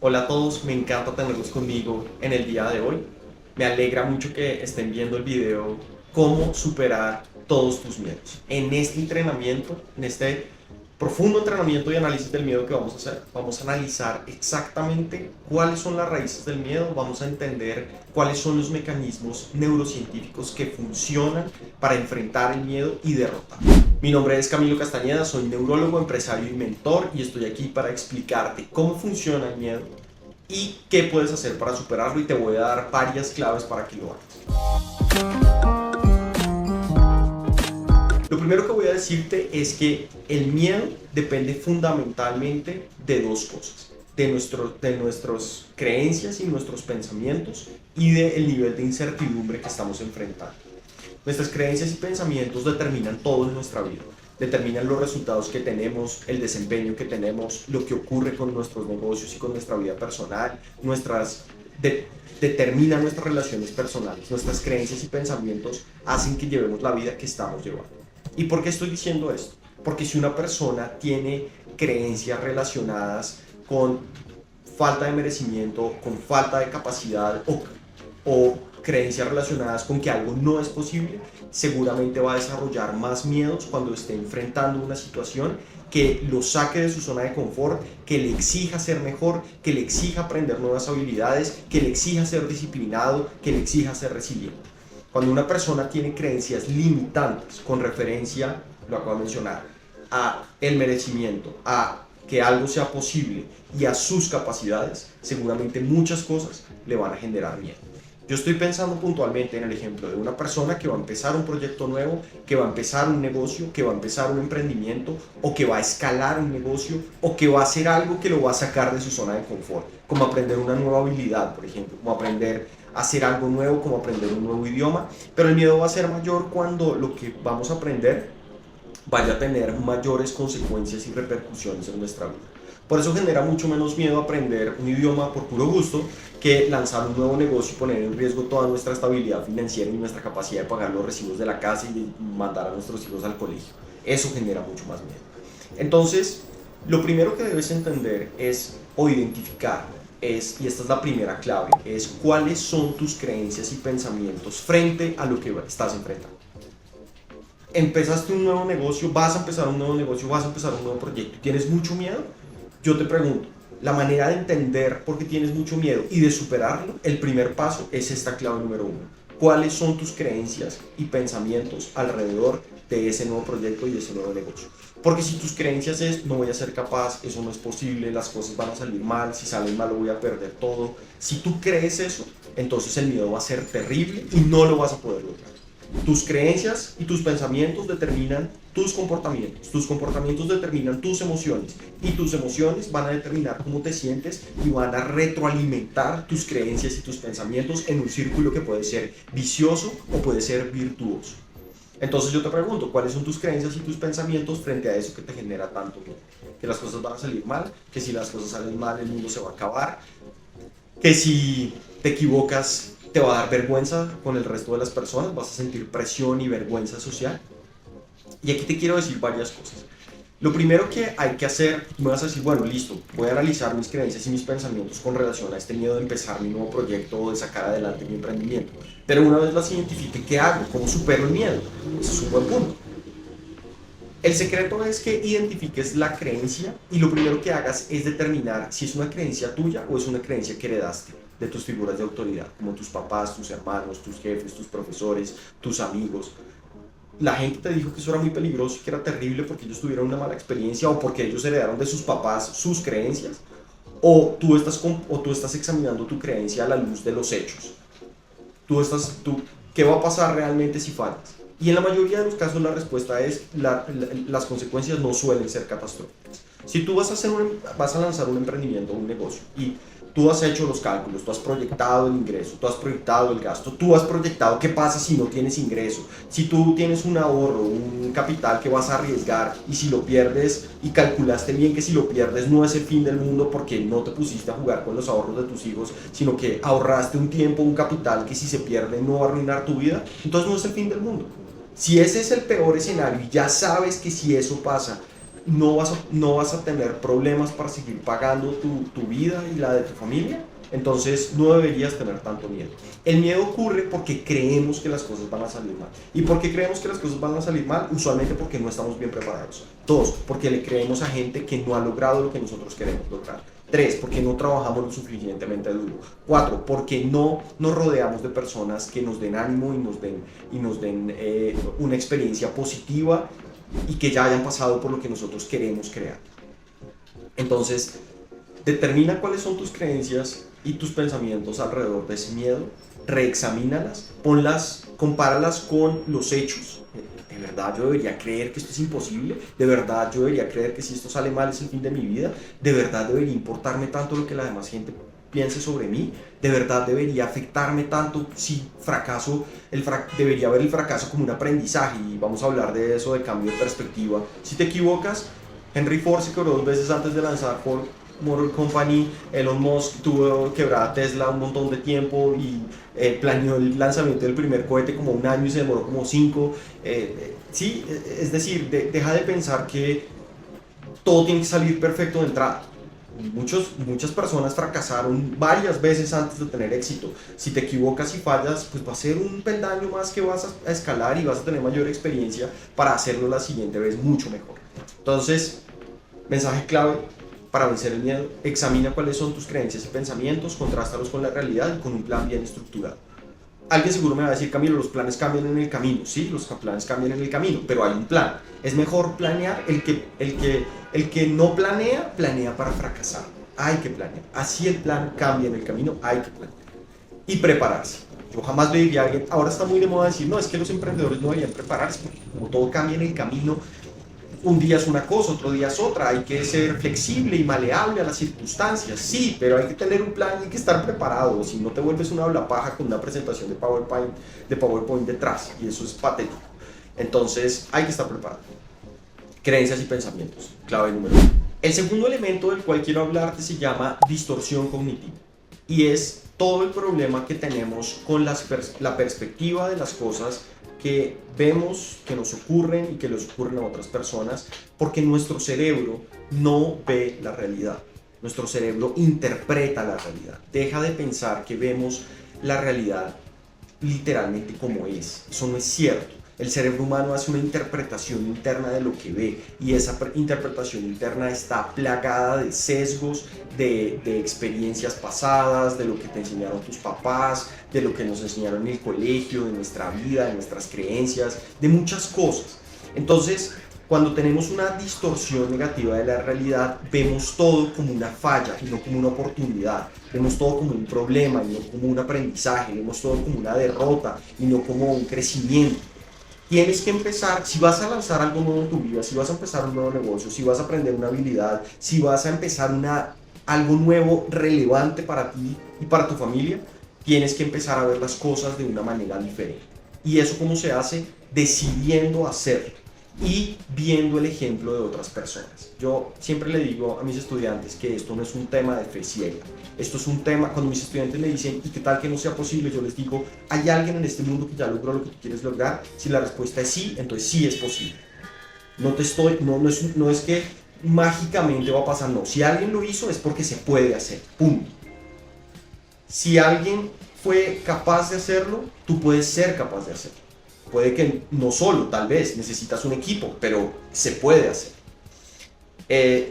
Hola a todos, me encanta tenerlos conmigo en el día de hoy. Me alegra mucho que estén viendo el video Cómo superar todos tus miedos. En este entrenamiento, en este profundo entrenamiento y análisis del miedo que vamos a hacer, vamos a analizar exactamente cuáles son las raíces del miedo, vamos a entender cuáles son los mecanismos neurocientíficos que funcionan para enfrentar el miedo y derrotarlo. Mi nombre es Camilo Castañeda, soy neurólogo, empresario y mentor y estoy aquí para explicarte cómo funciona el miedo y qué puedes hacer para superarlo, y te voy a dar varias claves para que lo hagas. Lo primero que voy a decirte es que el miedo depende fundamentalmente de dos cosas: de nuestras creencias y nuestros pensamientos y del nivel de incertidumbre que estamos enfrentando. Nuestras creencias y pensamientos determinan todo en nuestra vida. Determinan los resultados que tenemos, el desempeño que tenemos, lo que ocurre con nuestros negocios y con nuestra vida personal, determinan nuestras relaciones personales. Nuestras creencias y pensamientos hacen que llevemos la vida que estamos llevando. ¿Y por qué estoy diciendo esto? Porque si una persona tiene creencias relacionadas con falta de merecimiento, con falta de capacidad o creencias relacionadas con que algo no es posible, seguramente va a desarrollar más miedos cuando esté enfrentando una situación que lo saque de su zona de confort, que le exija ser mejor, que le exija aprender nuevas habilidades, que le exija ser disciplinado, que le exija ser resiliente. Cuando una persona tiene creencias limitantes con referencia, lo acabo de mencionar, a el merecimiento, a que algo sea posible y a sus capacidades, seguramente muchas cosas le van a generar miedo. Yo estoy pensando puntualmente en el ejemplo de una persona que va a empezar un proyecto nuevo, que va a empezar un negocio, que va a empezar un emprendimiento, o que va a escalar un negocio, o que va a hacer algo que lo va a sacar de su zona de confort, como aprender una nueva habilidad, por ejemplo, como aprender a hacer algo nuevo, como aprender un nuevo idioma. Pero el miedo va a ser mayor cuando lo que vamos a aprender vaya a tener mayores consecuencias y repercusiones en nuestra vida. Por eso genera mucho menos miedo aprender un idioma por puro gusto que lanzar un nuevo negocio y poner en riesgo toda nuestra estabilidad financiera y nuestra capacidad de pagar los recibos de la casa y de mandar a nuestros hijos al colegio. Eso genera mucho más miedo. Entonces, lo primero que debes entender es, o identificar, y esta es la primera clave, es cuáles son tus creencias y pensamientos frente a lo que estás enfrentando. Empezaste un nuevo negocio, vas a empezar un nuevo negocio, vas a empezar un nuevo proyecto, ¿tienes mucho miedo? Yo te pregunto, la manera de entender por qué tienes mucho miedo y de superarlo, el primer paso es esta clave número 1. ¿Cuáles son tus creencias y pensamientos alrededor de ese nuevo proyecto y de ese nuevo negocio? Porque si tus creencias es: no voy a ser capaz, eso no es posible, las cosas van a salir mal, si salen mal lo voy a perder todo. Si tú crees eso, entonces el miedo va a ser terrible y no lo vas a poder lograr. Tus creencias y tus pensamientos determinan tus comportamientos determinan tus emociones, y tus emociones van a determinar cómo te sientes y van a retroalimentar tus creencias y tus pensamientos en un círculo que puede ser vicioso o puede ser virtuoso. Entonces yo te pregunto, ¿cuáles son tus creencias y tus pensamientos frente a eso que te genera tanto miedo? Que las cosas van a salir mal, que si las cosas salen mal el mundo se va a acabar, que si te equivocas te va a dar vergüenza con el resto de las personas, vas a sentir presión y vergüenza social. Y aquí te quiero decir varias cosas. Lo primero que hay que hacer, me vas a decir: bueno, listo, voy a analizar mis creencias y mis pensamientos con relación a este miedo de empezar mi nuevo proyecto o de sacar adelante mi emprendimiento. Pero una vez las identifique, ¿qué hago? ¿Cómo supero el miedo? Ese es un buen punto. El secreto es que identifiques la creencia y lo primero que hagas es determinar si es una creencia tuya o es una creencia que heredaste de tus figuras de autoridad, como tus papás, tus hermanos, tus jefes, tus profesores, tus amigos. La gente te dijo que eso era muy peligroso y que era terrible porque ellos tuvieron una mala experiencia, o porque ellos heredaron de sus papás sus creencias, o tú estás examinando tu creencia a la luz de los hechos. ¿Qué va a pasar realmente si fallas? Y en la mayoría de los casos la respuesta es: las consecuencias no suelen ser catastróficas. Si tú vas a lanzar un emprendimiento o un negocio y tú has hecho los cálculos, tú has proyectado el ingreso, tú has proyectado el gasto, tú has proyectado qué pasa si no tienes ingreso, si tú tienes un ahorro, un capital que vas a arriesgar, y si lo pierdes y calculaste bien que si lo pierdes no es el fin del mundo porque no te pusiste a jugar con los ahorros de tus hijos, sino que ahorraste un tiempo, un capital que si se pierde no va a arruinar tu vida, entonces no es el fin del mundo. Si ese es el peor escenario y ya sabes que si eso pasa no vas a tener problemas para seguir pagando tu vida y la de tu familia, entonces no deberías tener tanto miedo. El miedo ocurre porque creemos que las cosas van a salir mal. ¿Y por qué creemos que las cosas van a salir mal? Usualmente porque no estamos bien preparados. 2, porque le creemos a gente que no ha logrado lo que nosotros queremos lograr. 3, porque no trabajamos lo suficientemente duro. 4, porque no nos rodeamos de personas que nos den ánimo y nos den una experiencia positiva y que ya hayan pasado por lo que nosotros queremos crear. Entonces, determina cuáles son tus creencias y tus pensamientos alrededor de ese miedo, reexamínalas, compáralas con los hechos. ¿De verdad yo debería creer que esto es imposible? ¿De verdad yo debería creer que si esto sale mal es el fin de mi vida? ¿De verdad debería importarme tanto lo que la demás gente piense sobre mí? ¿De verdad debería afectarme tanto si fracaso? Debería ver el fracaso como un aprendizaje, y vamos a hablar de eso, de cambio de perspectiva. Si te equivocas, Henry Ford se quebró 2 veces antes de lanzar Ford Motor Company. Elon Musk tuvo quebrada Tesla un montón de tiempo y planeó el lanzamiento del primer cohete como 1 año y se demoró como 5. Sí, es decir, deja de pensar que todo tiene que salir perfecto de entrada. Muchas personas fracasaron varias veces antes de tener éxito. Si te equivocas y fallas, pues va a ser un peldaño más que vas a escalar y vas a tener mayor experiencia para hacerlo la siguiente vez mucho mejor. Entonces, mensaje clave para vencer el miedo: examina cuáles son tus creencias y pensamientos, contrástalos con la realidad y con un plan bien estructurado. Alguien seguro me va a decir: Camilo, los planes cambian en el camino. Sí, los planes cambian en el camino, pero hay un plan. Es mejor planear. El que no planea, planea para fracasar. Hay que planear. Así el plan cambia en el camino, hay que planear. Y prepararse. Yo jamás le diría a alguien, ahora está muy de moda decir, no, es que los emprendedores no deberían prepararse, porque como todo cambia en el camino, un día es una cosa, otro día es otra, hay que ser flexible y maleable a las circunstancias, sí, pero hay que tener un plan y hay que estar preparado, si no te vuelves una hablapaja con una presentación de PowerPoint detrás, y eso es patético. Entonces hay que estar preparado. Creencias y pensamientos, clave número 1. El segundo elemento del cual quiero hablarte se llama distorsión cognitiva, y es todo el problema que tenemos con la perspectiva de las cosas que vemos, que nos ocurren y que les ocurren a otras personas, porque nuestro cerebro no ve la realidad. Nuestro cerebro interpreta la realidad. Deja de pensar que vemos la realidad literalmente como es. Eso no es cierto. El cerebro humano hace una interpretación interna de lo que ve, y esa interpretación interna está plagada de sesgos, de experiencias pasadas, de lo que te enseñaron tus papás, de lo que nos enseñaron en el colegio, de nuestra vida, de nuestras creencias, de muchas cosas. Entonces, cuando tenemos una distorsión negativa de la realidad, vemos todo como una falla y no como una oportunidad. Vemos todo como un problema y no como un aprendizaje. Vemos todo como una derrota y no como un crecimiento. Tienes que empezar, si vas a lanzar algo nuevo en tu vida, si vas a empezar un nuevo negocio, si vas a aprender una habilidad, si vas a empezar algo nuevo relevante para ti y para tu familia, tienes que empezar a ver las cosas de una manera diferente. ¿Y eso cómo se hace? Decidiendo hacerlo y viendo el ejemplo de otras personas. Yo siempre le digo a mis estudiantes que esto no es un tema de fe ciega. Esto es un tema, cuando mis estudiantes me dicen, ¿y qué tal que no sea posible? Yo les digo, ¿hay alguien en este mundo que ya logró lo que tú quieres lograr? Si la respuesta es sí, entonces sí es posible. No es que mágicamente va a pasar, no. Si alguien lo hizo es porque se puede hacer, punto. Si alguien fue capaz de hacerlo, tú puedes ser capaz de hacerlo. Puede que no solo, tal vez, necesitas un equipo, pero se puede hacer.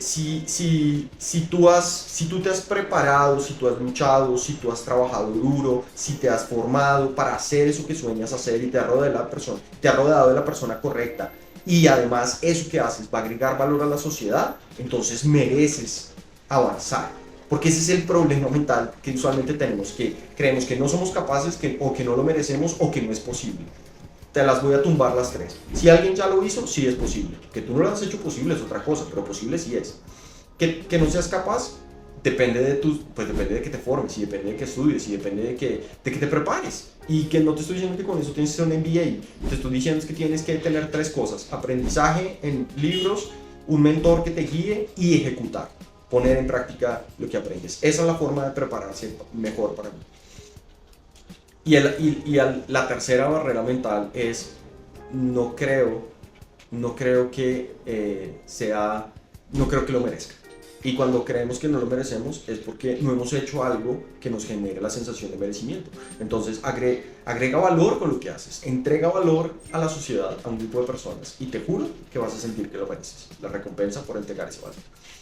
Si tú te has preparado, si tú has luchado, si tú has trabajado duro, si te has formado para hacer eso que sueñas hacer y te has rodeado de la persona correcta, y además eso que haces va a agregar valor a la sociedad, entonces mereces avanzar. Porque ese es el problema mental que usualmente tenemos, que creemos que no somos capaces, o que no lo merecemos, o que no es posible. Te las voy a tumbar las 3. Si alguien ya lo hizo, sí es posible. Que tú no lo has hecho posible es otra cosa, pero posible sí es. Que no seas capaz, depende de que te formes, y depende de que estudies, y depende de que te prepares. Y que no te estoy diciendo que con eso tienes que ser un MBA. Te estoy diciendo que tienes que tener 3 cosas: aprendizaje en libros, un mentor que te guíe y ejecutar. Poner en práctica lo que aprendes. Esa es la forma de prepararse mejor para mí. Y la tercera barrera mental es: no creo no creo que no creo que lo merezca. Y cuando creemos que no lo merecemos es porque no hemos hecho algo que nos genere la sensación de merecimiento. Entonces agrega valor con lo que haces, entrega valor a la sociedad, a un grupo de personas, y te juro que vas a sentir que lo mereces, la recompensa por entregar ese valor.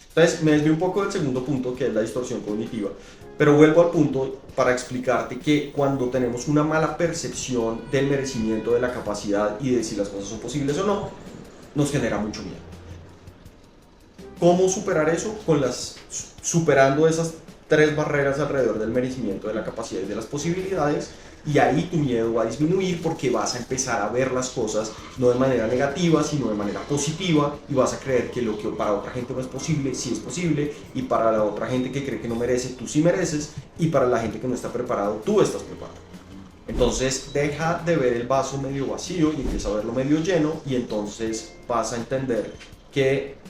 Entonces me desvío un poco del segundo punto, que es la distorsión cognitiva, pero vuelvo al punto para explicarte que cuando tenemos una mala percepción del merecimiento, de la capacidad y de si las cosas son posibles o no, nos genera mucho miedo. ¿Cómo superar eso? Superando esas 3 barreras alrededor del merecimiento, de la capacidad y de las posibilidades, y ahí tu miedo va a disminuir porque vas a empezar a ver las cosas no de manera negativa, sino de manera positiva, y vas a creer que lo que para otra gente no es posible, sí es posible, y para la otra gente que cree que no merece, tú sí mereces, y para la gente que no está preparado, tú estás preparado. Entonces deja de ver el vaso medio vacío y empieza a verlo medio lleno, y entonces vas a entender que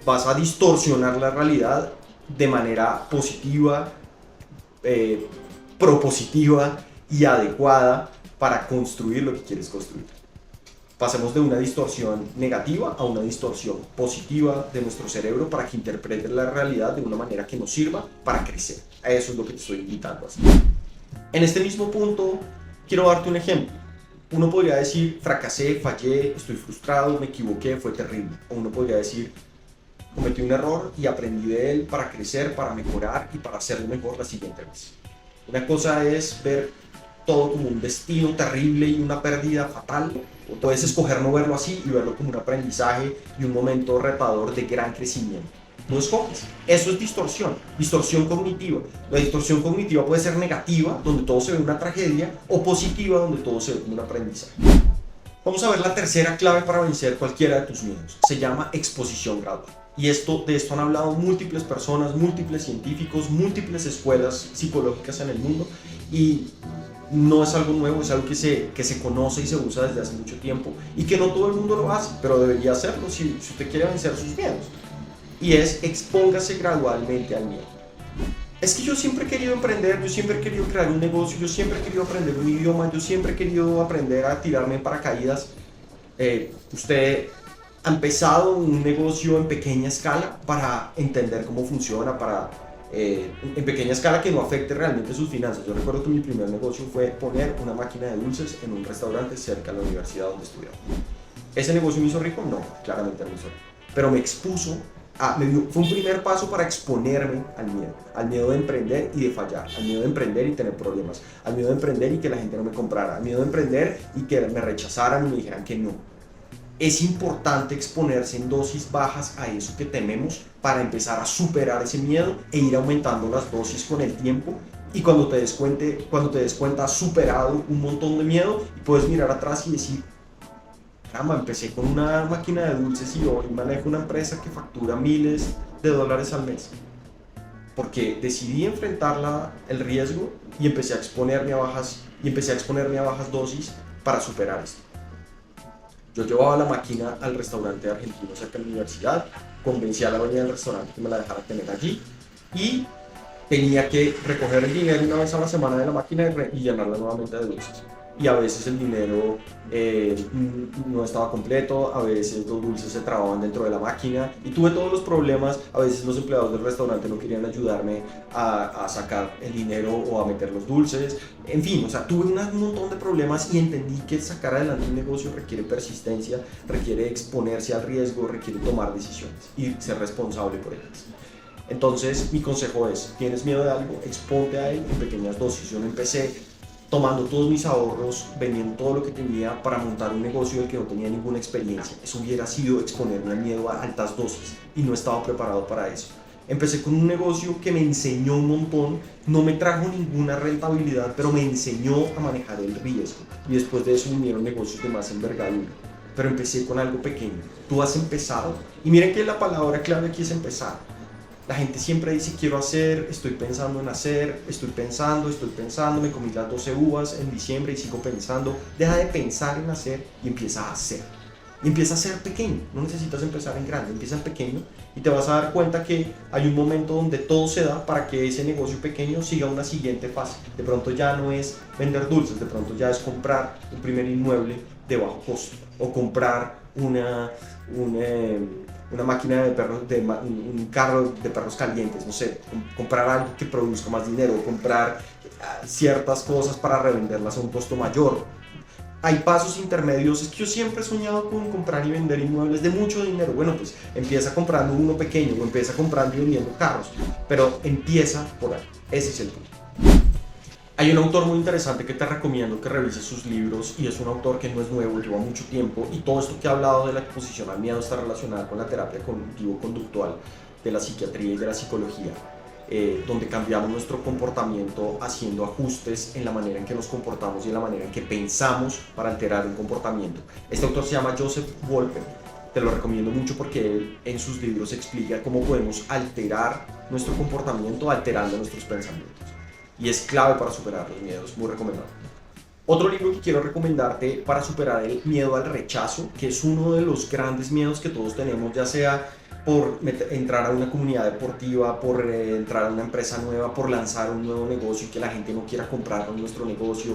vas a distorsionar la realidad de manera positiva, propositiva y adecuada para construir lo que quieres construir. Pasemos de una distorsión negativa a una distorsión positiva de nuestro cerebro para que interprete la realidad de una manera que nos sirva para crecer. Eso es lo que te estoy invitando a hacer. En este mismo punto, quiero darte un ejemplo. Uno podría decir, fracasé, fallé, estoy frustrado, me equivoqué, fue terrible. O uno podría decir, cometí un error y aprendí de él para crecer, para mejorar y para hacerlo mejor la siguiente vez. Una cosa es ver todo como un destino terrible y una pérdida fatal, o puedes escoger no verlo así y verlo como un aprendizaje y un momento retador de gran crecimiento. No escoges. Eso es distorsión cognitiva. La distorsión cognitiva puede ser negativa, donde todo se ve una tragedia, o positiva, donde todo se ve como un aprendizaje. Vamos a ver la tercera clave para vencer cualquiera de tus miedos. Se llama exposición gradual. Y de esto han hablado múltiples personas, múltiples científicos, múltiples escuelas psicológicas en el mundo, y no es algo nuevo, es algo que se conoce y se usa desde hace mucho tiempo, y que no todo el mundo lo hace, pero debería hacerlo si usted quiere vencer sus miedos. Y es expóngase gradualmente al miedo. Es que yo siempre he querido emprender, yo siempre he querido crear un negocio, yo siempre he querido aprender un idioma, yo siempre he querido aprender a tirarme en paracaídas. Usted ha empezado un negocio en pequeña escala para entender cómo funciona, en pequeña escala que no afecte realmente sus finanzas. Yo recuerdo que mi primer negocio fue poner una máquina de dulces en un restaurante cerca de la universidad donde estudiaba. ¿Ese negocio me hizo rico? No, claramente no me hizo rico. Pero me expuso, fue un primer paso para exponerme al miedo de emprender y de fallar, al miedo de emprender y tener problemas, al miedo de emprender y que la gente no me comprara, al miedo de emprender y que me rechazaran y me dijeran que no. Es importante exponerse en dosis bajas a eso que tememos para empezar a superar ese miedo e ir aumentando las dosis con el tiempo, y cuando te des cuenta has superado un montón de miedo y puedes mirar atrás y decir, caramba, empecé con una máquina de dulces y hoy manejo una empresa que factura miles de dólares al mes, porque decidí enfrentar el riesgo y empecé a exponerme a bajas dosis para superar esto. Yo llevaba la máquina al restaurante argentino cerca de la universidad, convencí a la dueña del restaurante que me la dejara tener allí, y tenía que recoger el dinero una vez a la semana de la máquina y llenarla nuevamente de dulces. Y a veces el dinero no estaba completo, a veces los dulces se trababan dentro de la máquina y tuve todos los problemas. A veces los empleados del restaurante no querían ayudarme a sacar el dinero o a meter los dulces. En fin, o sea, tuve un montón de problemas y entendí que sacar adelante un negocio requiere persistencia, requiere exponerse al riesgo, requiere tomar decisiones y ser responsable por ellas. Entonces mi consejo es, ¿tienes miedo de algo? Exponte a él en pequeñas dosis. Yo no empecé tomando todos mis ahorros, vendiendo todo lo que tenía para montar un negocio del que no tenía ninguna experiencia. Eso hubiera sido exponerme al miedo a altas dosis y no estaba preparado para eso. Empecé con un negocio que me enseñó un montón, no me trajo ninguna rentabilidad, pero me enseñó a manejar el riesgo. Y después de eso vinieron negocios de más envergadura. Pero empecé con algo pequeño. Tú has empezado. Y miren que la palabra clave aquí es empezar. La gente siempre dice, quiero hacer, estoy pensando en hacer, estoy pensando, me comí las 12 uvas en diciembre y sigo pensando. Deja de pensar en hacer y empieza a hacer. Y empieza a ser pequeño, no necesitas empezar en grande, empieza en pequeño y te vas a dar cuenta que hay un momento donde todo se da para que ese negocio pequeño siga una siguiente fase. De pronto ya no es vender dulces, de pronto ya es comprar un primer inmueble de bajo costo o comprar una, un, una máquina de perros, un carro de perros calientes, no sé, comprar algo que produzca más dinero, comprar ciertas cosas para revenderlas a un costo mayor. Hay pasos intermedios. Es que yo siempre he soñado con comprar y vender inmuebles de mucho dinero. Bueno, pues empieza comprando uno pequeño o empieza comprando y vendiendo carros, pero empieza por ahí. Ese es el punto. Hay un autor muy interesante que te recomiendo que revises sus libros, y es un autor que no es nuevo, lleva mucho tiempo, y todo esto que he hablado de la exposición al miedo está relacionado con la terapia cognitivo-conductual de la psiquiatría y de la psicología, donde cambiamos nuestro comportamiento haciendo ajustes en la manera en que nos comportamos y en la manera en que pensamos para alterar un comportamiento. Este autor se llama Joseph Wolpe. Te lo recomiendo mucho porque él en sus libros explica cómo podemos alterar nuestro comportamiento alterando nuestros pensamientos. Y es clave para superar los miedos, muy recomendable. Otro libro que quiero recomendarte para superar el miedo al rechazo, que es uno de los grandes miedos que todos tenemos, ya sea por entrar a una comunidad deportiva, por entrar a una empresa nueva, por lanzar un nuevo negocio y que la gente no quiera comprar nuestro negocio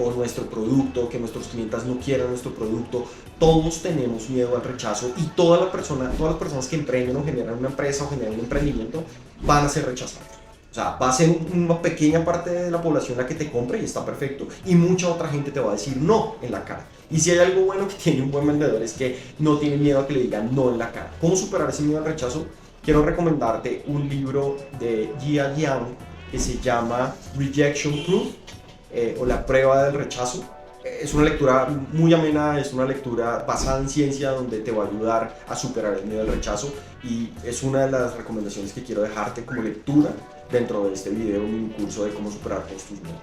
o nuestro producto, que nuestros clientes no quieran nuestro producto. Todos tenemos miedo al rechazo, y todas las personas que emprenden o generan una empresa o generan un emprendimiento van a ser rechazadas. O sea, va a ser una pequeña parte de la población la que te compre y está perfecto. Y mucha otra gente te va a decir no en la cara. Y si hay algo bueno que tiene un buen vendedor es que no tiene miedo a que le digan no en la cara. ¿Cómo superar ese miedo al rechazo? Quiero recomendarte un libro de Jia Jiang que se llama Rejection Proof, o La prueba del rechazo. Es una lectura muy amena, es una lectura basada en ciencia donde te va a ayudar a superar el miedo al rechazo, y es una de las recomendaciones que quiero dejarte como lectura dentro de este video, en mi curso de cómo superar todos tus miedos.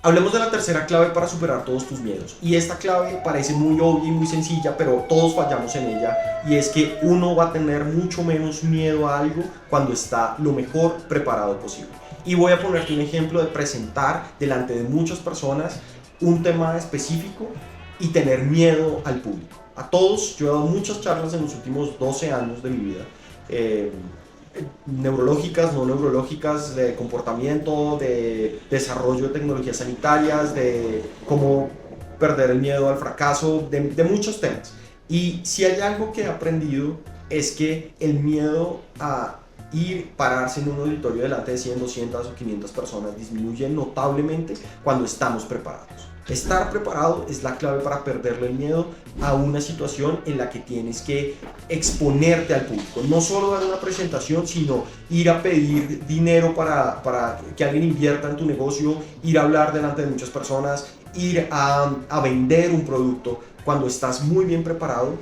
Hablemos de la tercera clave para superar todos tus miedos, y esta clave parece muy obvia y muy sencilla, pero todos fallamos en ella, y es que uno va a tener mucho menos miedo a algo cuando está lo mejor preparado posible. Y voy a ponerte un ejemplo de presentar delante de muchas personas un tema específico y tener miedo al público. A todos, yo he dado muchas charlas en los últimos 12 años de mi vida, neurológicas, no neurológicas, de comportamiento, de desarrollo de tecnologías sanitarias, de cómo perder el miedo al fracaso, de muchos temas. Y si hay algo que he aprendido es que el miedo a pararse en un auditorio delante de 100, 200 o 500 personas disminuye notablemente cuando estamos preparados. Estar preparado es la clave para perderle el miedo a una situación en la que tienes que exponerte al público. No solo dar una presentación, sino ir a pedir dinero para que alguien invierta en tu negocio, ir a hablar delante de muchas personas, ir a vender un producto. Cuando estás muy bien preparado,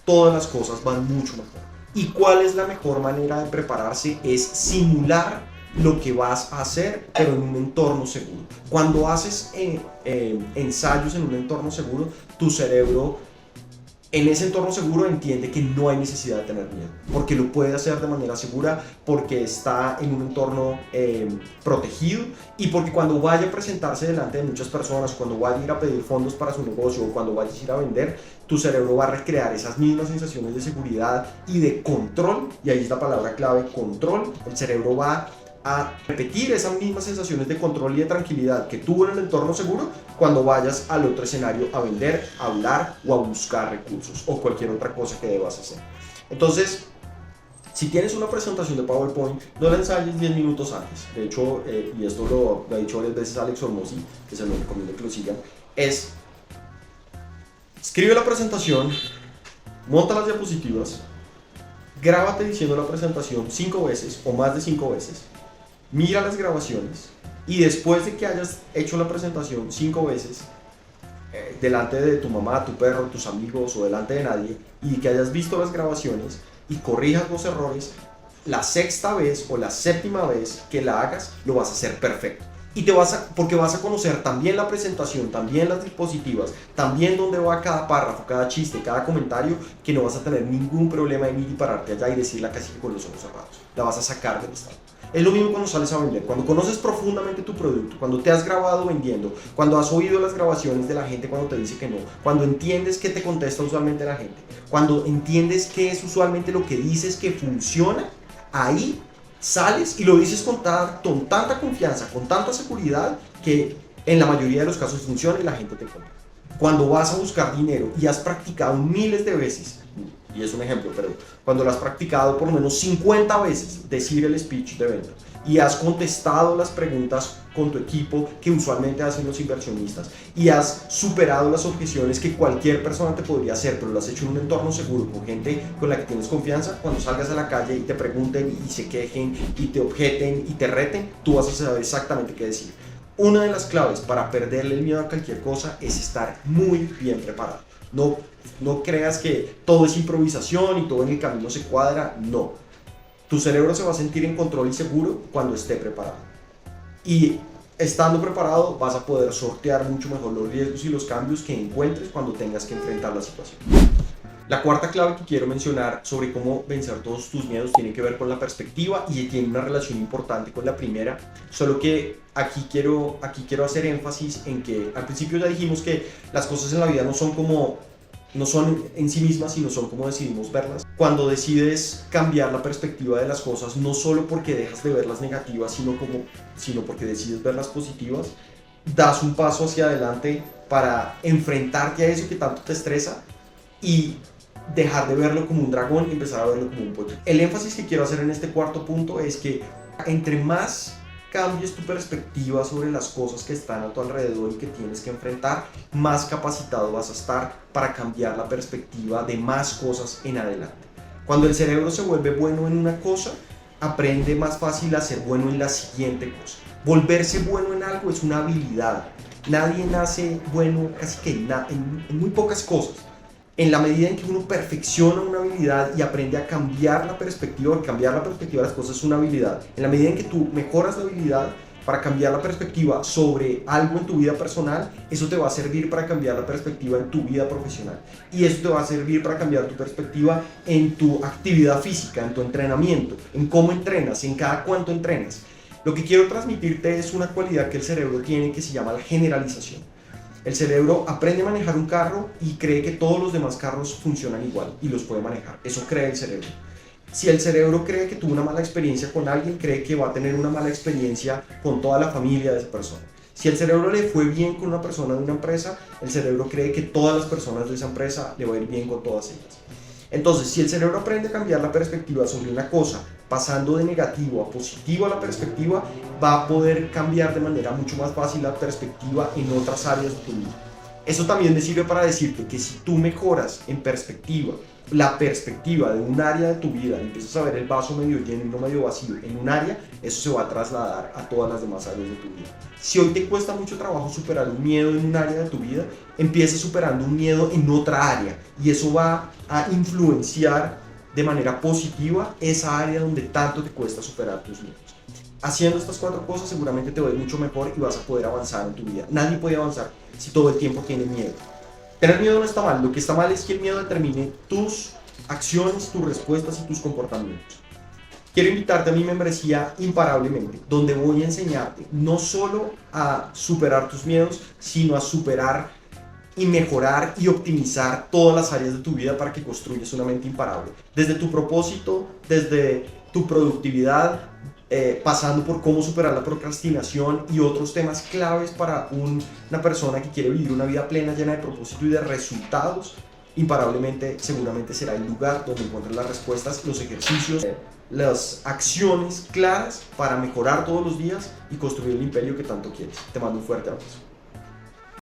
todas las cosas van mucho mejor. ¿Y cuál es la mejor manera de prepararse? Es simular lo que vas a hacer, pero en un entorno seguro. Cuando haces ensayos en un entorno seguro, tu cerebro en ese entorno seguro entiende que no hay necesidad de tener miedo, porque lo puede hacer de manera segura, porque está en un entorno protegido, y porque cuando vaya a presentarse delante de muchas personas, cuando vaya a ir a pedir fondos para su negocio o cuando vaya a ir a vender, tu cerebro va a recrear esas mismas sensaciones de seguridad y de control, y ahí es la palabra clave, control. El cerebro va a repetir esas mismas sensaciones de control y de tranquilidad que tuvo en el entorno seguro cuando vayas al otro escenario a vender, a hablar o a buscar recursos o cualquier otra cosa que debas hacer. Entonces, si tienes una presentación de PowerPoint, no la ensayes 10 minutos antes. De hecho, y esto lo ha dicho varias veces Alex Hormozzi, que se lo recomiendo que lo sigan, es: escribe la presentación, monta las diapositivas, grábate diciendo la presentación 5 veces o más de 5 veces, mira las grabaciones, y después de que hayas hecho la presentación 5 veces, delante de tu mamá, tu perro, tus amigos o delante de nadie, y que hayas visto las grabaciones y corrijas los errores, la sexta vez o la séptima vez que la hagas, lo vas a hacer perfecto. Y porque vas a conocer también la presentación, también las diapositivas, también dónde va cada párrafo, cada chiste, cada comentario, que no vas a tener ningún problema en ir y pararte allá y decirla casi con los ojos cerrados. La vas a sacar del estado. Es lo mismo cuando sales a vender, cuando conoces profundamente tu producto, cuando te has grabado vendiendo, cuando has oído las grabaciones de la gente cuando te dice que no, cuando entiendes qué te contesta usualmente la gente, cuando entiendes qué es usualmente lo que dices que funciona, ahí sales y lo dices con tanta confianza, con tanta seguridad, que en la mayoría de los casos funciona y la gente te compra. Cuando vas a buscar dinero y has practicado miles de veces, y es un ejemplo, pero cuando lo has practicado por lo menos 50 veces, decir el speech de venta, y has contestado las preguntas con tu equipo que usualmente hacen los inversionistas, y has superado las objeciones que cualquier persona te podría hacer, pero lo has hecho en un entorno seguro, con gente con la que tienes confianza, cuando salgas a la calle y te pregunten y se quejen y te objeten y te reten, tú vas a saber exactamente qué decir. Una de las claves para perderle el miedo a cualquier cosa es estar muy bien preparado. No creas que todo es improvisación y todo en el camino se cuadra, no. Tu cerebro se va a sentir en control y seguro cuando esté preparado. Y estando preparado vas a poder sortear mucho mejor los riesgos y los cambios que encuentres cuando tengas que enfrentar la situación. La cuarta clave que quiero mencionar sobre cómo vencer todos tus miedos tiene que ver con la perspectiva y tiene una relación importante con la primera, solo que aquí quiero hacer énfasis en que al principio ya dijimos que las cosas en la vida no son en sí mismas, sino son como decidimos verlas. Cuando decides cambiar la perspectiva de las cosas, no solo porque dejas de verlas negativas, sino porque decides verlas positivas, das un paso hacia adelante para enfrentarte a eso que tanto te estresa y dejar de verlo como un dragón y empezar a verlo como un pollo. El énfasis que quiero hacer en este cuarto punto es que entre más cambies tu perspectiva sobre las cosas que están a tu alrededor y que tienes que enfrentar, más capacitado vas a estar para cambiar la perspectiva de más cosas en adelante. Cuando el cerebro se vuelve bueno en una cosa, aprende más fácil a ser bueno en la siguiente cosa. Volverse bueno en algo es una habilidad. Nadie nace bueno casi que en muy pocas cosas. En la medida en que uno perfecciona una habilidad y aprende a cambiar la perspectiva, de las cosas es una habilidad. En la medida en que tú mejoras la habilidad para cambiar la perspectiva sobre algo en tu vida personal, eso te va a servir para cambiar la perspectiva en tu vida profesional. Y eso te va a servir para cambiar tu perspectiva en tu actividad física, en tu entrenamiento, en cómo entrenas, en cada cuánto entrenas. Lo que quiero transmitirte es una cualidad que el cerebro tiene que se llama la generalización. El cerebro aprende a manejar un carro y cree que todos los demás carros funcionan igual y los puede manejar. Eso cree el cerebro. Si el cerebro cree que tuvo una mala experiencia con alguien, cree que va a tener una mala experiencia con toda la familia de esa persona. Si el cerebro le fue bien con una persona de una empresa, el cerebro cree que todas las personas de esa empresa le va a ir bien con todas ellas. Entonces, si el cerebro aprende a cambiar la perspectiva sobre una cosa, pasando de negativo a positivo a la perspectiva, va a poder cambiar de manera mucho más fácil la perspectiva en otras áreas de tu vida. Eso también me sirve para decirte que si tú mejoras en perspectiva, la perspectiva de un área de tu vida, y empiezas a ver el vaso medio lleno y no medio vacío en un área, eso se va a trasladar a todas las demás áreas de tu vida. Si hoy te cuesta mucho trabajo superar un miedo en un área de tu vida, empieza superando un miedo en otra área y eso va a influenciar de manera positiva esa área donde tanto te cuesta superar tus miedos. Haciendo estas cuatro cosas seguramente te va a ir mucho mejor y vas a poder avanzar en tu vida. Nadie puede avanzar si todo el tiempo tiene miedo. Tener miedo no está mal, lo que está mal es que el miedo determine tus acciones, tus respuestas y tus comportamientos. Quiero invitarte a mi membresía Imparablemente, donde voy a enseñarte no solo a superar tus miedos, sino a superar y mejorar y optimizar todas las áreas de tu vida para que construyas una mente imparable. Desde tu propósito, desde tu productividad, pasando por cómo superar la procrastinación y otros temas claves para una persona que quiere vivir una vida plena, llena de propósito y de resultados. Imparablemente seguramente será el lugar donde encuentres las respuestas, los ejercicios, las acciones claras para mejorar todos los días y construir el imperio que tanto quieres. Te mando un fuerte abrazo.